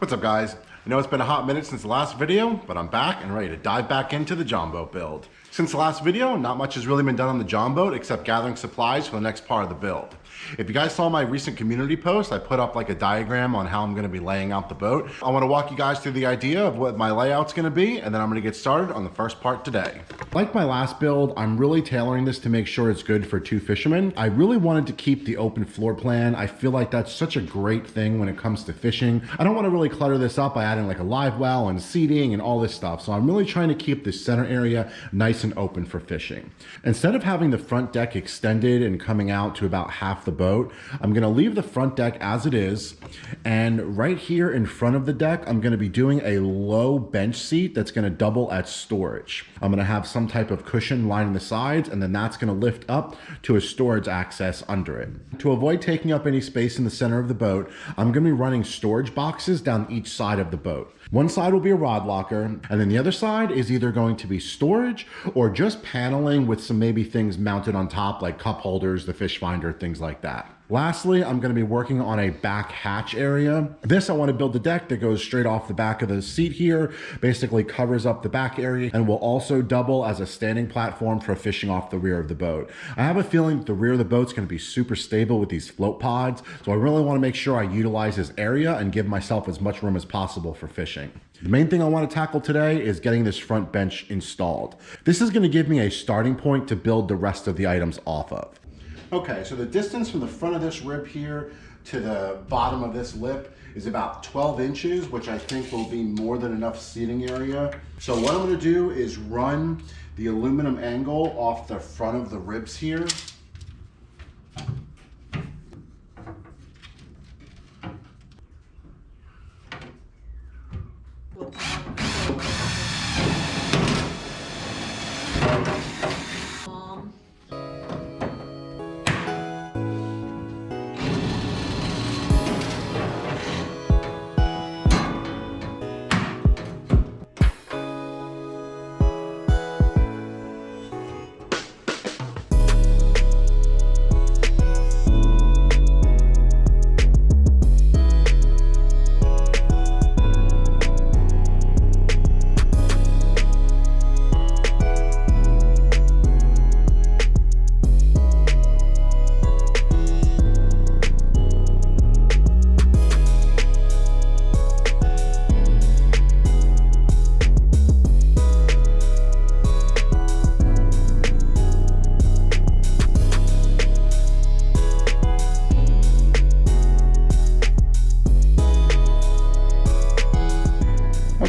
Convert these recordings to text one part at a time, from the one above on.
What's up, guys? I know it's been a hot minute since the last video, but I'm back and ready to dive back into the Jon Boat build. Since the last video, not much has really been done on the Jon Boat except gathering supplies for the next part of the build. If you guys saw my recent community post, I put up like a diagram on how I'm gonna be laying out the boat. I wanna walk you guys through the idea of what my layout's gonna be, and then I'm gonna get started on the first part today. Like my last build, I'm really tailoring this to make sure it's good for two fishermen. I really wanted to keep the open floor plan. I feel like that's such a great thing when it comes to fishing. I don't wanna really clutter this up by adding like a live well and seating and all this stuff. So I'm really trying to keep the center area nice and open for fishing. Instead of having the front deck extended and coming out to about half the boat, I'm gonna leave the front deck as it is. And right here in front of the deck, I'm gonna be doing a low bench seat that's gonna double as storage. I'm gonna have some type of cushion lining the sides, and then that's gonna lift up to a storage access under it. To avoid taking up any space in the center of the boat, I'm gonna be running storage boxes down each side of the boat. One side will be a rod locker, and then the other side is either going to be storage or just paneling with some maybe things mounted on top like cup holders, the fish finder, things like that. Lastly, I'm going to be working on a back hatch area. This, I want to build a deck that goes straight off the back of the seat here, basically covers up the back area, and will also double as a standing platform for fishing off the rear of the boat. I have a feeling that the rear of the boat's going to be super stable with these float pods, so I really want to make sure I utilize this area and give myself as much room as possible for fishing. The main thing I want to tackle today is getting this front bench installed. This is going to give me a starting point to build the rest of the items off of. Okay, so the distance from the front of this rib here to the bottom of this lip is about 12 inches, which I think will be more than enough seating area. So what I'm gonna do is run the aluminum angle off the front of the ribs here.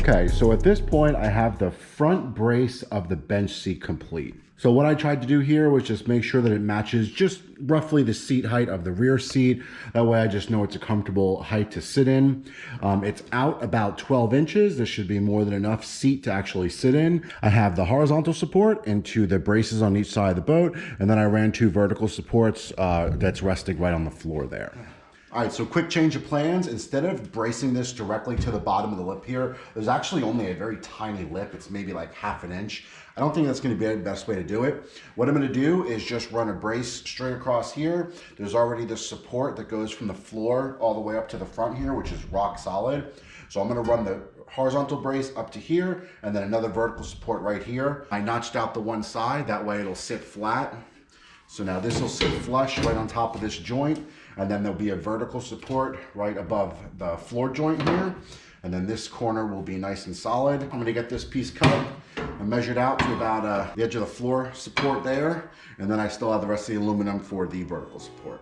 Okay, so at this point, I have the front brace of the bench seat complete. So what I tried to do here was just make sure that it matches just roughly the seat height of the rear seat. That way I just know it's a comfortable height to sit in. It's out about 12 inches. This should be more than enough seat to actually sit in. I have the horizontal support into the braces on each side of the boat, and then I ran two vertical supports that's resting right on the floor there. All right, so quick change of plans. Instead of bracing this directly to the bottom of the lip here, there's actually only a very tiny lip. It's maybe like half an inch. I don't think that's gonna be the best way to do it. What I'm gonna do is just run a brace straight across here. There's already this support that goes from the floor all the way up to the front here, which is rock solid. So I'm gonna run the horizontal brace up to here, and then another vertical support right here. I notched out the one side, that way it'll sit flat. So now this will sit flush right on top of this joint, and then there'll be a vertical support right above the floor joint here. And then this corner will be nice and solid. I'm gonna get this piece cut and measured out to about the edge of the floor support there. And then I still have the rest of the aluminum for the vertical support.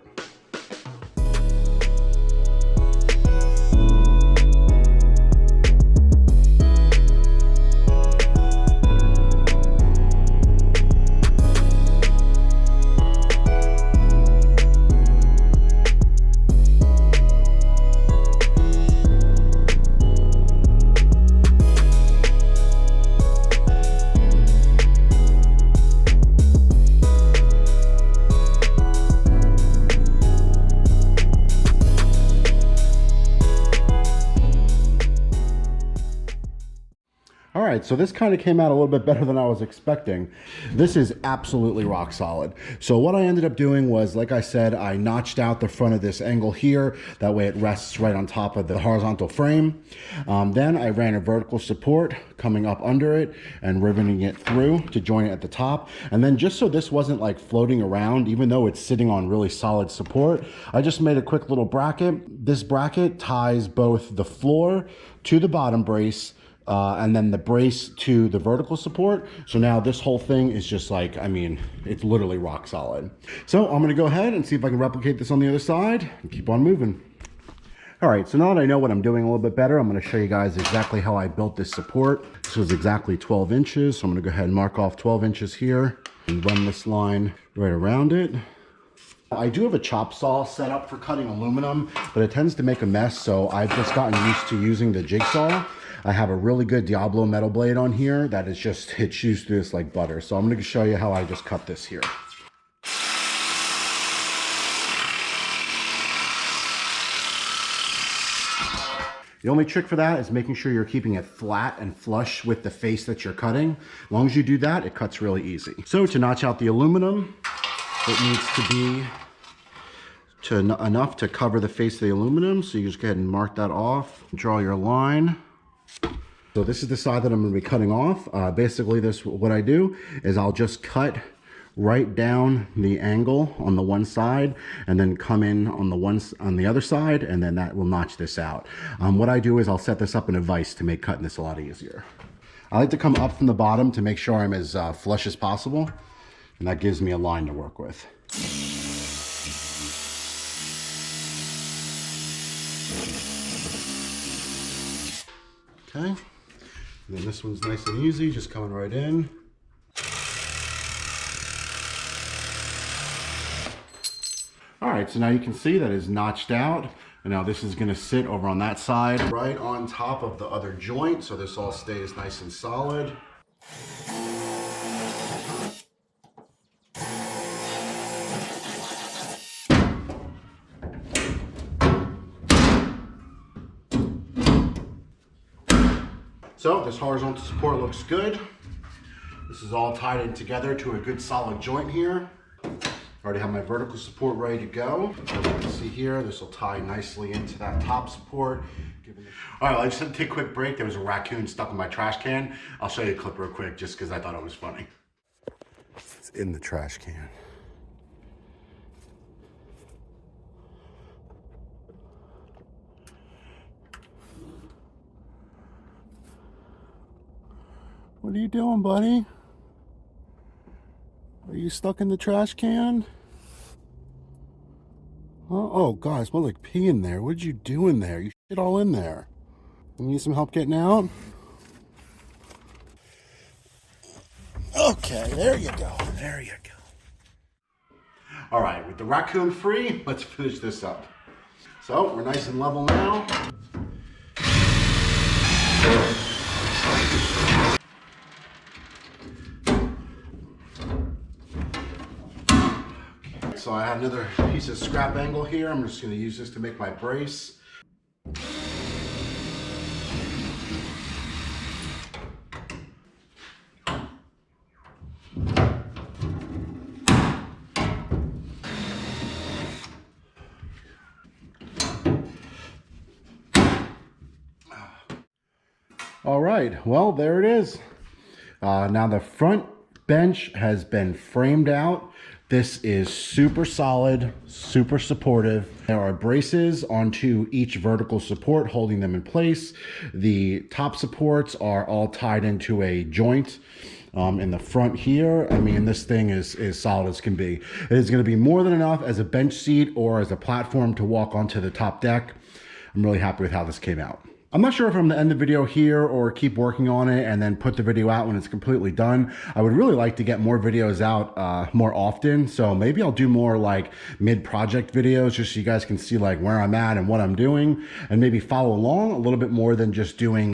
All right, so this kind of came out a little bit better than I was expecting. This is absolutely rock solid. So what I ended up doing was, like I said, I notched out the front of this angle here. That way it rests right on top of the horizontal frame. Then I ran a vertical support coming up under it and riveting it through to join it at the top. And then just so this wasn't like floating around, even though it's sitting on really solid support, I just made a quick little bracket. This bracket ties both the floor to the bottom brace and then the brace to the vertical support. So now this whole thing is just like, I mean, it's literally rock solid. So I'm gonna go ahead and see if I can replicate this on the other side and keep on moving. All right, so now that I know what I'm doing a little bit better, I'm gonna show you guys exactly how I built this support. This was exactly 12 inches. So I'm gonna go ahead and mark off 12 inches here and run this line right around it. I do have a chop saw set up for cutting aluminum, but it tends to make a mess. So I've just gotten used to using the jigsaw. I have a really good Diablo metal blade on here that is just, it chews through this like butter. So I'm gonna show you how I just cut this here. The only trick for that is making sure you're keeping it flat and flush with the face that you're cutting. As long as you do that, it cuts really easy. So to notch out the aluminum, it needs to be enough to cover the face of the aluminum. So you just go ahead and mark that off, draw your line. So this is the side that I'm going to be cutting off. Basically, what I do is I'll just cut right down the angle on the one side and then come in on the other side, and then that will notch this out. What I do is I'll set this up in a vise to make cutting this a lot easier. I like to come up from the bottom to make sure I'm as flush as possible, and that gives me a line to work with. Okay, and then this one's nice and easy, just coming right in. All right, so now you can see that is notched out. And now this is gonna sit over on that side, right on top of the other joint, so this all stays nice and solid. So this horizontal support looks good. This is all tied in together to a good solid joint here. I already have my vertical support ready to go. As you can see here, this will tie nicely into that top support. All right, well, I just had to take a quick break. There was a raccoon stuck in my trash can. I'll show you a clip real quick just because I thought it was funny. It's in the trash can. What are you doing, buddy? Are you stuck in the trash can? Oh, God, it smells like pee in there. What did you do in there? You shit all in there. You need some help getting out? Okay, there you go. There you go. All right, with the raccoon free, let's finish this up. So, we're nice and level now. So I have another piece of scrap angle here. I'm just going to use this to make my brace. All right, well, there it is. Now the front bench has been framed out. This is super solid, super supportive. There are braces onto each vertical support holding them in place. The top supports are all tied into a joint in the front here. I mean, this thing is solid as can be. It is going to be more than enough as a bench seat or as a platform to walk onto the top deck. I'm really happy with how this came out. I'm not sure if I'm gonna end the video here or keep working on it and then put the video out when it's completely done. I would really like to get more videos out more often. So maybe I'll do more like mid-project videos just so you guys can see like where I'm at and what I'm doing, and maybe follow along a little bit more than just doing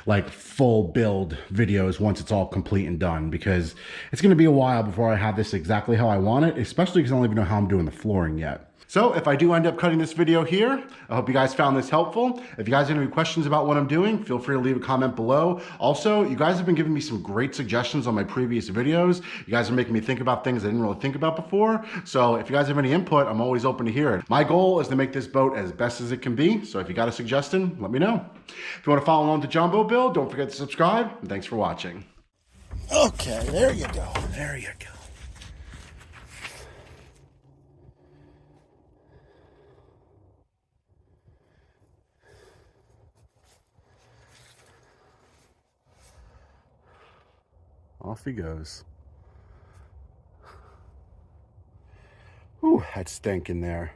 like full build videos once it's all complete and done, because it's gonna be a while before I have this exactly how I want it, especially because I don't even know how I'm doing the flooring yet. So if I do end up cutting this video here, I hope you guys found this helpful. If you guys have any questions about what I'm doing, feel free to leave a comment below. Also, you guys have been giving me some great suggestions on my previous videos. You guys are making me think about things I didn't really think about before. So if you guys have any input, I'm always open to hear it. My goal is to make this boat as best as it can be. So if you got a suggestion, let me know. If you want to follow along with the Jon Boat build, don't forget to subscribe, and thanks for watching. Okay, there you go. There you go. Off he goes. Ooh, that stank in there.